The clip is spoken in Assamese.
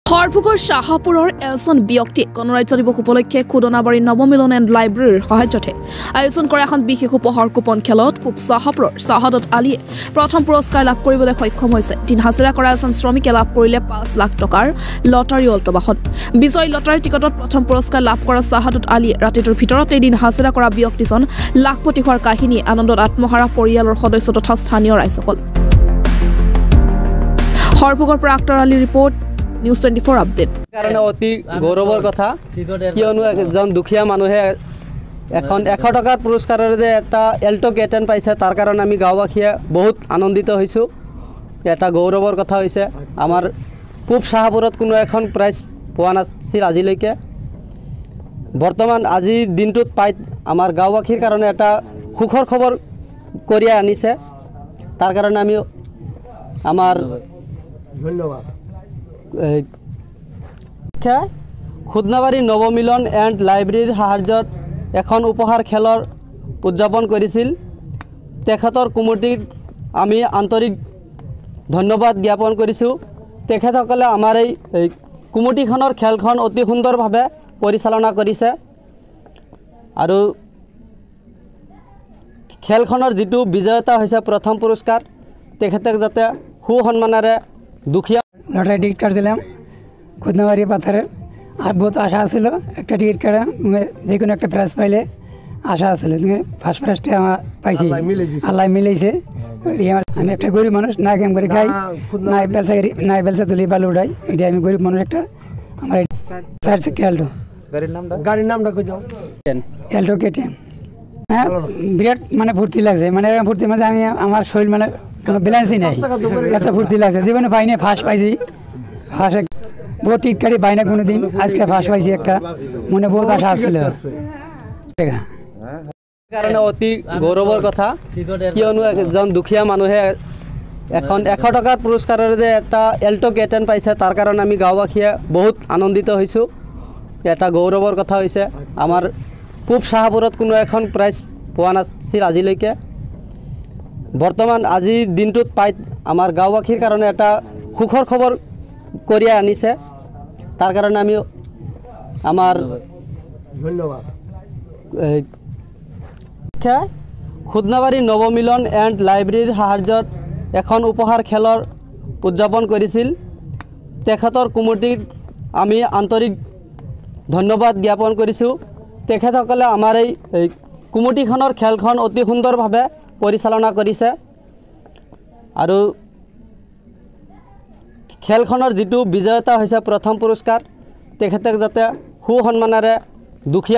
হৰফুকৰ শাহাপুৰৰ এজন ব্যক্তি গণৰাজ্য দিৱস উপলক্ষে খুদনাবাৰী নৱমিলন এণ্ড লাইব্ৰেৰীৰ সহায়তে আয়োজন কৰা এখন বিশেষ উপহাৰ কুপন খেলত পূব শাহাপুৰৰ শাহাদত আলীয়ে প্ৰথম পুৰস্কাৰ লাভ কৰিবলৈ সক্ষম হৈছে। দিন হাজিৰা কৰা এজন শ্ৰমিকে লাভ কৰিলে ৫ লাখ টকাৰ লটাৰী অল্টবাহন। বিজয়ী লটাৰী টিকটত প্ৰথম পুৰস্কাৰ লাভ কৰা শাহাদত আলীয়ে ৰাতিটোৰ ভিতৰতে দিন হাজিৰা কৰা ব্যক্তিজন লাখপতি হোৱাৰ কাহিনী আনন্দত আত্মহাৰা পৰিয়ালৰ সদস্য তথা স্থানীয় ৰাইজসকল। হৰফুকৰ পৰা Aktar Ali report news 24 update. কাৰণে অতি গৌৰৱৰ কথা, কিয়নো এজন দুখীয়া মানুহে এখন 100 টকাৰ পুৰস্কাৰৰ যে এটা এল্টো কেটেন পাইছে, তাৰ কাৰণে আমি গাঁওবাসীয়ে বহুত আনন্দিত হৈছোঁ। এটা গৌৰৱৰ কথা হৈছে, আমাৰ পূব শাহাপুৰত কোনো এখন প্ৰাইজ পোৱা নাছিল আজিলৈকে। বৰ্তমান আজিৰ দিনটোত পাই আমাৰ গাঁওবাসীৰ কাৰণে এটা সুখৰ খবৰ কঢ়িয়াই আনিছে। তাৰ কাৰণে আমি আমাৰ ধন্যবাদ। খুদনাবাৰী নৱমিলন এণ্ড লাইব্ৰেৰীৰ সাহায্যত এখন উপহাৰ খেলৰ উদযাপন কৰিছিল। তেখেতৰ কমিটিক আমি আন্তৰিক ধন্যবাদ জ্ঞাপন কৰিছোঁ। তেখেতসকলে আমাৰ এই কমিটিখনৰ খেলখন অতি সুন্দৰভাৱে পৰিচালনা কৰিছে আৰু খেলখনৰ যিটো বিজেতা হৈছে প্ৰথম পুৰস্কাৰ, তেখেতক যাতে সুসন্মানেৰে দুখীয়া লটারি টিকিট কাটছিলাম খুদনাবাড়ি পাথরের, আর বহুত আশা ছিল একটা টিকিট কাটা, যে কোনো একটা প্রাইজ পাইলে আশা ছিল। ফার্স্ট প্রাইজটা আমার পাইছি, আল্লাহ মিলেছে। আমি একটা গরিব মানুষ, না গেম করে খাই, নাই বেলসা তুলি বালু উঠাই, এটা আমি গরিব মানুষ একটা। আমার চার চাকা এল্টো, গাড়ির নামটা এল্টো কেটিএম। হ্যাঁ, বিরাট মানে ফুর্তি লাগছে, মানে ফুর্তি মাঝে আমি আমার শরীর মানে কোনো ব্যালেন্সই নাই, এত ফুর্তি লাগছে। জীবনে পাইনি, ফার্স্ট পাইছি। ফার্স্ট বহুত টিকিট কাটি পাই না কোনো দিন, আজকে ফার্স্ট পাইছি একটা, মনে বহুত আশা আছিল। কাৰণে অতি গৌৰৱৰ কথা, কিয়নো এজন দুখীয়া মানুহে এখন 100 টকাৰ পুৰস্কাৰৰ যে এটা এল্টো কেটেন পাইছে, তাৰ কাৰণে আমি গাঁওবাসীয়ে বহুত আনন্দিত হৈছোঁ। এটা গৌৰৱৰ কথা হৈছে, আমাৰ পূব শাহাপুৰত কোনো এখন প্ৰাইজ পোৱা নাছিল আজিলৈকে। বৰ্তমান আজিৰ দিনটোত পাই আমাৰ গাঁওবাসীৰ কাৰণে এটা সুখৰ খবৰ কঢ়িয়াই আনিছে। তাৰ কাৰণে আমি আমাৰ ধন্যবাদ। খুদনাবাৰী নৱমিলন এণ্ড লাইব্ৰেৰীৰ সাহায্যত এখন উপহাৰ খেলৰ উদযাপন কৰিছিল। তেখেতৰ কমিটিক আমি আন্তৰিক ধন্যবাদ জ্ঞাপন কৰিছোঁ। তেখেতসকলে আমাৰ এই কমিটিখনৰ খেলখন অতি সুন্দৰভাৱে পৰিচালনা কৰিছে আৰু খেলখনৰ যিটো বিজেতা হৈছে প্ৰথম পুৰস্কাৰ, তেখেতক যাতে সুসন্মানেৰে দুখীয়া